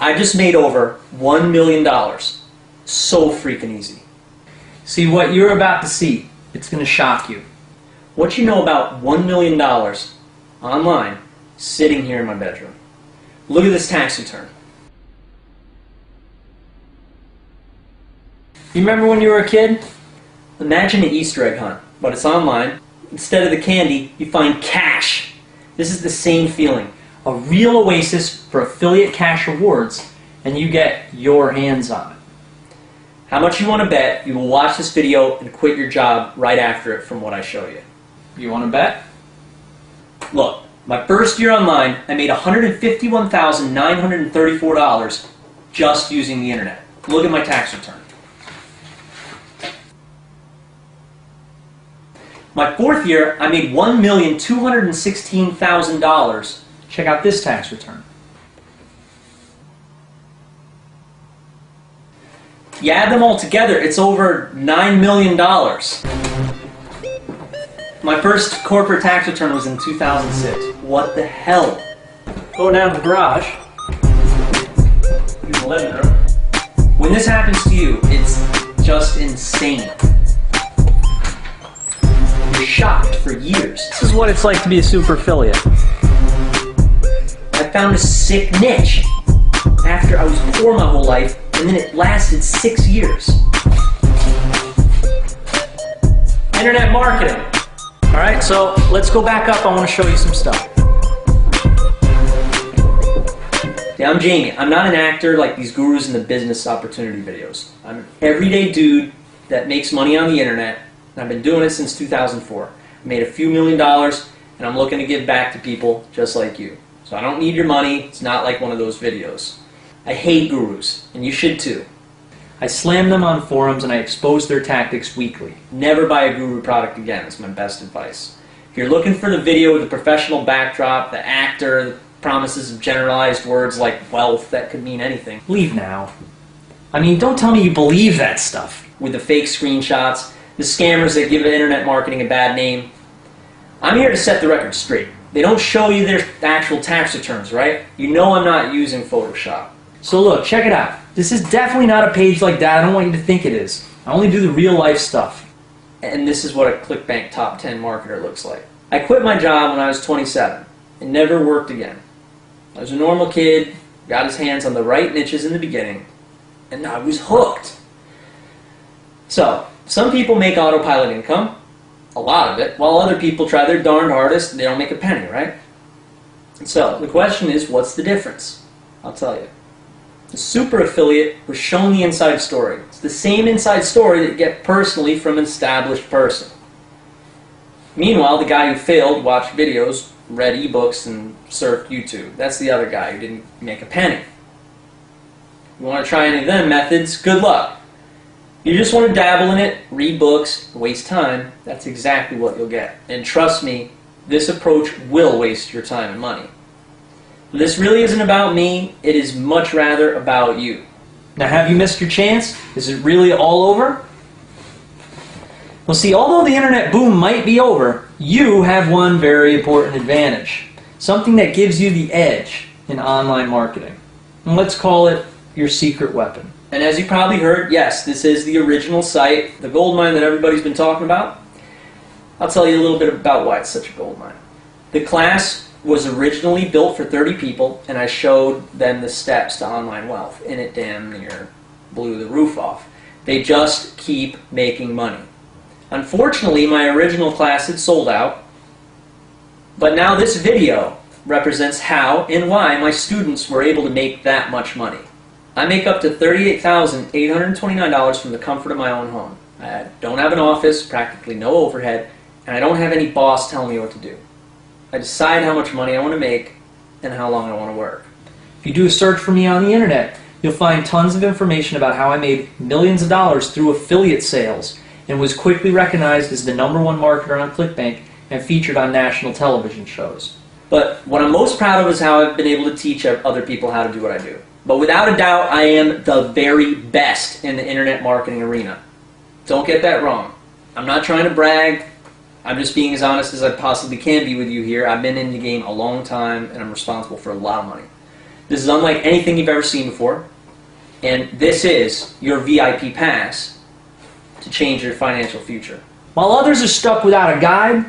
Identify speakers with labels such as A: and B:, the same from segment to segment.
A: I just made over $1 million. So freaking easy.
B: See, what you're about to see, it's going to shock you.
A: What you know about $1 million online sitting here in my bedroom? Look at this tax return.
B: You remember when you were a kid?
A: Imagine an Easter egg hunt, but it's online. Instead of the candy, you find cash. This is the same feeling.
B: A real oasis for affiliate cash rewards, and you get your hands on it.
A: How much you want to bet you will watch this video and quit your job right after it from what I show you?
B: You want to bet?
A: Look, my first year online, I made $151,934 just using the internet. Look at my tax return. My fourth year, I made $1,216,000.
B: Check out this tax return.
A: You add them all together, it's over $9 million. My first corporate tax return was in 2006. What the hell?
B: Go down to the garage.
A: Here's the living room. When this happens to you, it's just insane. You're shocked for years.
B: This is what it's like to be a super affiliate.
A: I found a sick niche after I was poor my whole life, and then it lasted 6 years. Internet marketing.
B: Alright, so let's go back up. I want to show you some stuff.
A: Yeah, I'm Jamie. I'm not an actor like these gurus in the business opportunity videos. I'm an everyday dude that makes money on the internet, and I've been doing it since 2004. I made a few $1 million, and I'm looking to give back to people just like you. So I don't need your money. It's not like one of those videos. I hate gurus, and you should too.
B: I slam them on forums and I expose their tactics weekly.
A: Never buy a guru product again. That's my best advice. If you're looking for the video with the professional backdrop, the actor, the promises of generalized words like wealth that could mean anything,
B: Leave now. I mean, don't tell me you believe that stuff.
A: with the fake screenshots, the scammers that give internet marketing a bad name, I'm here to set the record straight. They don't show you their actual tax returns, right? You know I'm not using Photoshop.
B: So look, check it out. This is definitely not a page like that. I don't want you to think it is. I only do the real life stuff.
A: And this is what a ClickBank top 10 marketer looks like. I quit my job when I was 27 and never worked again. I was a normal kid, got his hands on the right niches in the beginning, and I was hooked. So, some people make autopilot income, a lot of it, while other people try their darned hardest and they don't make a penny, right? And so, the question is, what's the difference? I'll tell you. The super affiliate was shown the inside story. It's the same inside story that you get personally from an established person. Meanwhile, the guy who failed watched videos, read ebooks, and surfed YouTube. That's the other guy who didn't make a penny. You want to try any of them methods? Good luck. You just want to dabble in it, read books, waste time, that's exactly what you'll get. And trust me, this approach will waste your time and money. This really isn't about me, it is much rather about you.
B: Now, have you missed your chance? Is it really all over? Well, see, although the internet boom might be over, you have one very important advantage. Something that gives you the edge in online marketing. And let's call it your secret weapon.
A: And as you probably heard, yes, this is the original site, the goldmine that everybody's been talking about. I'll tell you a little bit about why it's such a goldmine. The class was originally built for 30 people, and I showed them the steps to online wealth, and it damn near blew the roof off. They just keep making money. Unfortunately, my original class had sold out, but now this video represents how and why my students were able to make that much money. I make up to $38,829 from the comfort of my own home. I don't have an office, practically no overhead, and I don't have any boss telling me what to do. I decide how much money I want to make and how long I want to work.
B: If you do a search for me on the internet, you'll find tons of information about how I made millions of dollars through affiliate sales and was quickly recognized as the #1 marketer on ClickBank and featured on national television shows.
A: But what I'm most proud of is how I've been able to teach other people how to do what I do. But without a doubt, I am the very best in the internet marketing arena. Don't get that wrong. I'm not trying to brag. I'm just being as honest as I possibly can be with you here. I've been in the game a long time, and I'm responsible for a lot of money. This is unlike anything you've ever seen before. And this is your VIP pass to change your financial future.
B: While others are stuck without a guide,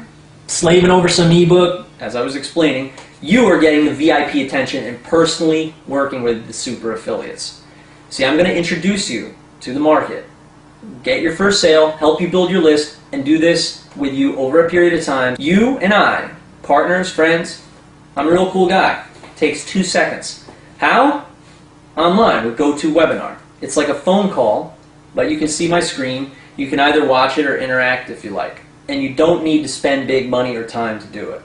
B: slaving over some ebook,
A: As I was explaining, you are getting the VIP attention and personally working with the super affiliates. See, I'm going to introduce you to the market, get your first sale, help you build your list, and do this with you over a period of time. You and I, partners, friends, I'm a real cool guy. It takes 2 seconds. How? Online with GoToWebinar. It's like a phone call, but you can see my screen. You can either watch it or interact if you like. And you don't need to spend big money or time to do it.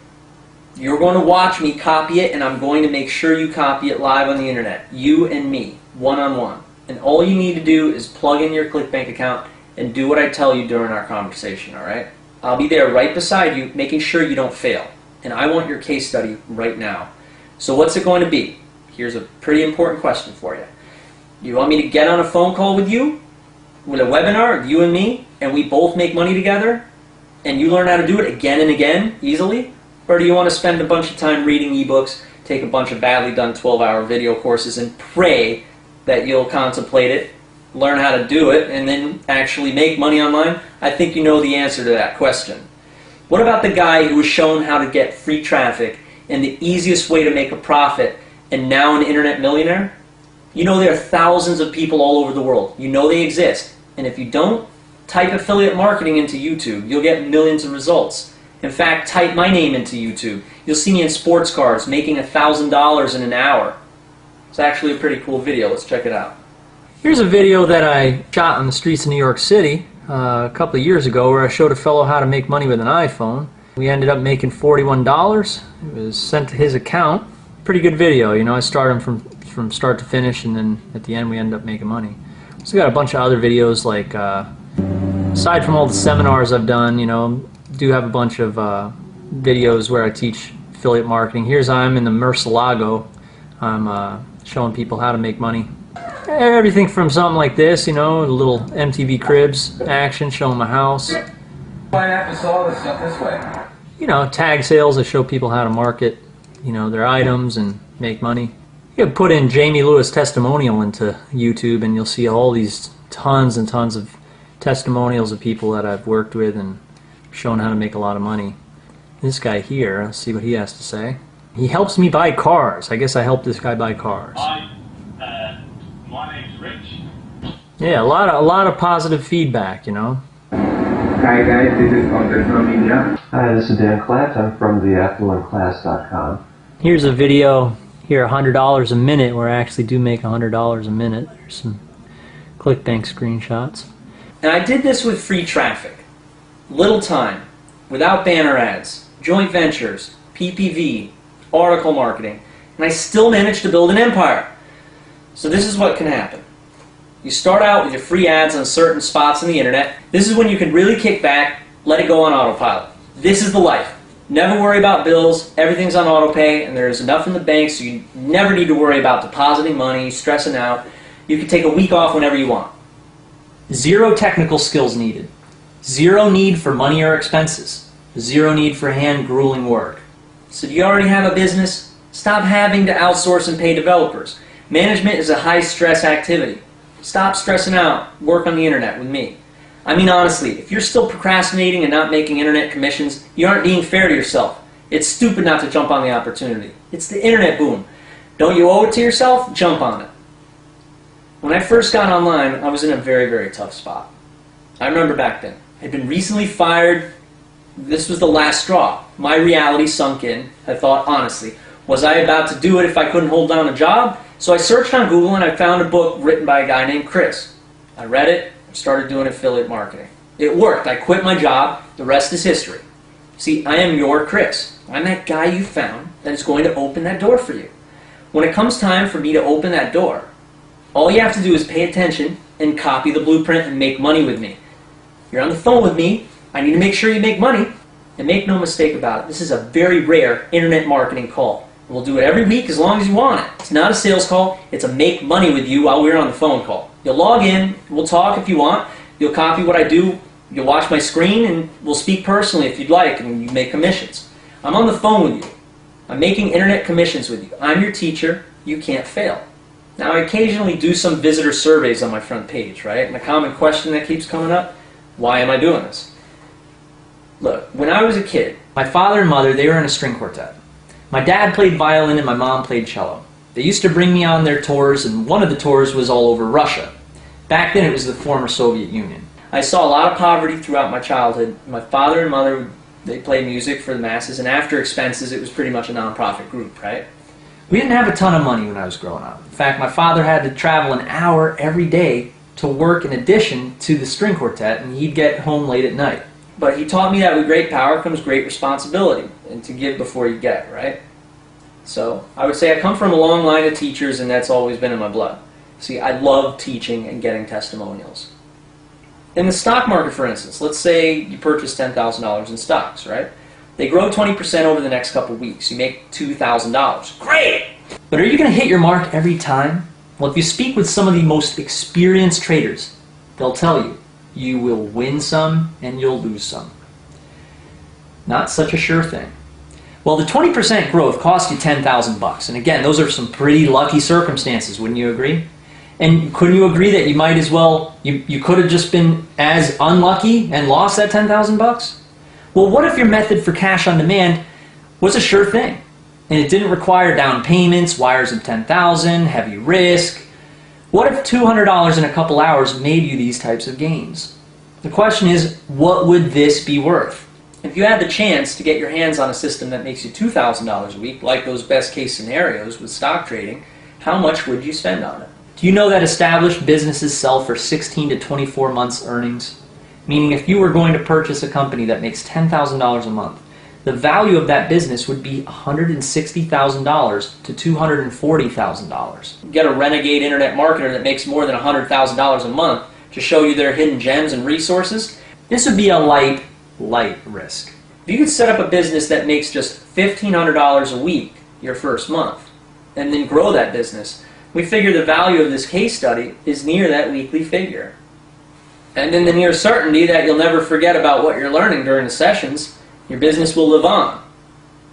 A: You're going to watch me copy it, and I'm going to make sure you copy it live on the internet. You and me, one-on-one. And all you need to do is plug in your ClickBank account and do what I tell you during our conversation, all right? I'll be there right beside you, making sure you don't fail. And I want your case study right now. So what's it going to be? Here's a pretty important question for you. You want me to get on a phone call with you, with a webinar, you and me, and we both make money together, and you learn how to do it again and again, easily? Or do you want to spend a bunch of time reading ebooks, take a bunch of badly done 12-hour video courses, and pray that you'll contemplate it, learn how to do it, and then actually make money online? I think you know the answer to that question. What about the guy who was shown how to get free traffic and the easiest way to make a profit, and now an internet millionaire? You know there are thousands of people all over the world. You know they exist. And if you don't, type affiliate marketing into YouTube. You'll get millions of results. In fact, type my name into YouTube. You'll see me in sports cars making $1,000 in an hour. It's actually a pretty cool video. Let's check it out.
B: here's a video that I shot on the streets of New York City a couple of years ago where I showed a fellow how to make money with an iPhone. We ended up making $41. It was sent to his account. Pretty good video, you know. I started from start to finish, and then at the end we ended up making money. So we got a bunch of other videos, like aside from all the seminars I've done, you know, do have a bunch of videos where I teach affiliate marketing. Here's I'm in the Murcielago. I'm showing people how to make money. Everything from something like this, you know, a little MTV Cribs action, showing my house.
C: Find out to solve this stuff this way.
B: You know, tag sales. I show people how to market, you know, their items and make money. You can put in Jamie Lewis testimonial into YouTube, and you'll see all these tons and tons of testimonials of people that I've worked with and shown how to make a lot of money. This guy here, let's see what he has to say. He helps me buy cars. I guess I helped this guy buy cars.
D: Hi, my name's Rich.
B: Yeah, a lot of positive feedback, you know.
C: Hi guys, this is Congressman Media.
E: Hi, this is Dan Klatt. I'm from theaffluentclass.com.
B: Here's a video here, $100 a minute, where I actually do make $100 a minute. There's some ClickBank screenshots.
A: And I did this with free traffic, little time, without banner ads, joint ventures, PPV, article marketing, and I still managed to build an empire. So this is what can happen. You start out with your free ads on certain spots on the internet. This is when you can really kick back, let it go on autopilot. This is the life. Never worry about bills, everything's on autopay, and there's enough in the bank so you never need to worry about depositing money, stressing out. You can take a week off whenever you want. Zero technical skills needed. Zero need for money or expenses. Zero need for hand-grueling work. So do you already have a business? Stop having to outsource and pay developers. Management is a high-stress activity. Stop stressing out. Work on the internet with me. I mean, honestly, if you're still procrastinating and not making internet commissions, you aren't being fair to yourself. It's stupid not to jump on the opportunity. It's the internet boom. Don't you owe it to yourself? Jump on it. When I first got online, I was in a very, very tough spot. I remember back then. I'd been recently fired. This was the last straw. My reality sunk in. I thought, honestly, was I about to do it if I couldn't hold down a job? So I searched on Google and I found a book written by a guy named Chris. I read it, started doing affiliate marketing. It worked. I quit my job. The rest is history. See, I am your Chris. I'm that guy you found that is going to open that door for you. When it comes time for me to open that door, all you have to do is pay attention and copy the blueprint and make money with me. You're on the phone with me. I need to make sure you make money. And make no mistake about it, this is a very rare internet marketing call. We'll do it every week as long as you want it. It's not a sales call. It's a make money with you while we're on the phone call. You'll log in. We'll talk if you want. You'll copy what I do. You'll watch my screen, and we'll speak personally if you'd like, and you make commissions. I'm on the phone with you. I'm making internet commissions with you. I'm your teacher. you can't fail. Now, I occasionally do some visitor surveys on my front page, right? And a common question that keeps coming up, why am I doing this? Look, when I was a kid,
B: My father and mother, they were in a string quartet. My dad played violin and my mom played cello. They used to bring me on their tours, and one of the tours was all over Russia. Back then it was the former Soviet Union.
A: I saw a lot of poverty throughout my childhood. My father and mother, they played music for the masses, and after expenses, it was pretty much a non-profit group, right?
B: We didn't have a ton of money when I was growing up. In fact, my father had to travel an hour every day to work in addition to the string quartet, and he'd get home late at night.
A: But he taught me that with great power comes great responsibility, and to give before you get, right? So I would say I come from a long line of teachers, and that's always been in my blood. See, I love teaching and getting testimonials. In the stock market, for instance, let's say you purchase $10,000 in stocks, right? They grow 20% over the next couple weeks. You make $2,000. Great!
B: But are you going to hit your mark every time? Well, if you speak with some of the most experienced traders, they'll tell you, you will win some and you'll lose some. Not such a sure thing. Well, the 20% growth cost you $10,000, and again, those are some pretty lucky circumstances, wouldn't you agree? And couldn't you agree that you might as well, you could have just been as unlucky and lost that $10,000? Well, what if your method for cash on demand was a sure thing, and it didn't require down payments, wires of $10,000, heavy risk? What if $200 in a couple hours made you these types of gains? The question is, what would this be worth?
A: If you had the chance to get your hands on a system that makes you $2,000 a week, like those best case scenarios with stock trading, how much would you spend on it?
B: Do you know that established businesses sell for 16 to 24 months earnings? Meaning if you were going to purchase a company that makes $10,000 a month, the value of that business would be $160,000 to $240,000.
A: Get a renegade internet marketer that makes more than $100,000 a month to show you their hidden gems and resources.
B: This would be a light risk.
A: If you could set up a business that makes just $1,500 a week your first month, and then grow that business, we figure the value of this case study is near that weekly figure. And in the near certainty that you'll never forget about what you're learning during the sessions, your business will live on.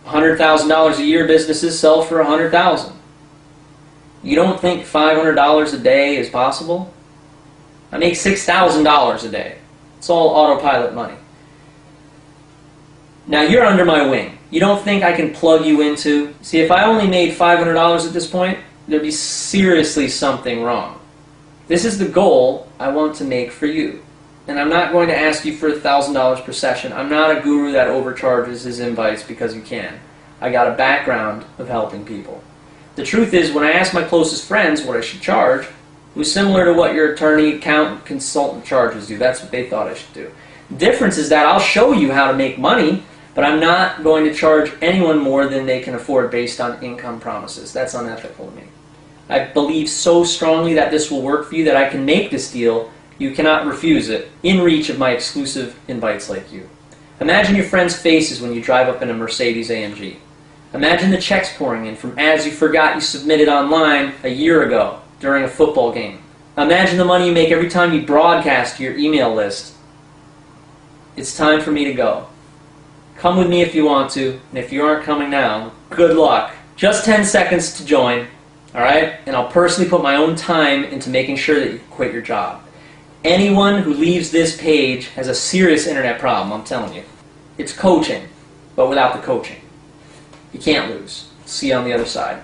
A: $100,000 a year businesses sell for $100,000. You don't think $500 a day is possible? I make $6,000 a day. It's all autopilot money. Now you're under my wing. You don't think I can plug you into... See, if I only made $500 at this point, there'd be seriously something wrong. This is the goal I want to make for you. And I'm not going to ask you for $1,000 per session. I'm not a guru that overcharges his invites because you can. I got a background of helping people. The truth is, when I asked my closest friends what I should charge, it was similar to what your attorney, accountant, consultant charges you. That's what they thought I should do. The difference is that I'll show you how to make money, but I'm not going to charge anyone more than they can afford based on income promises. That's unethical to me. I believe so strongly that this will work for you that I can make this deal. You cannot refuse it, in reach of my exclusive invites like you. Imagine your friends' faces when you drive up in a Mercedes AMG. Imagine the checks pouring in from ads you forgot you submitted online a year ago during a football game. Imagine the money you make every time you broadcast to your email list. It's time for me to go. Come with me if you want to, and if you aren't coming now, good luck. Just 10 seconds to join, alright? And I'll personally put my own time into making sure that you quit your job. Anyone who leaves this page has a serious internet problem, I'm telling you. It's coaching, but without the coaching. You can't lose. See you on the other side.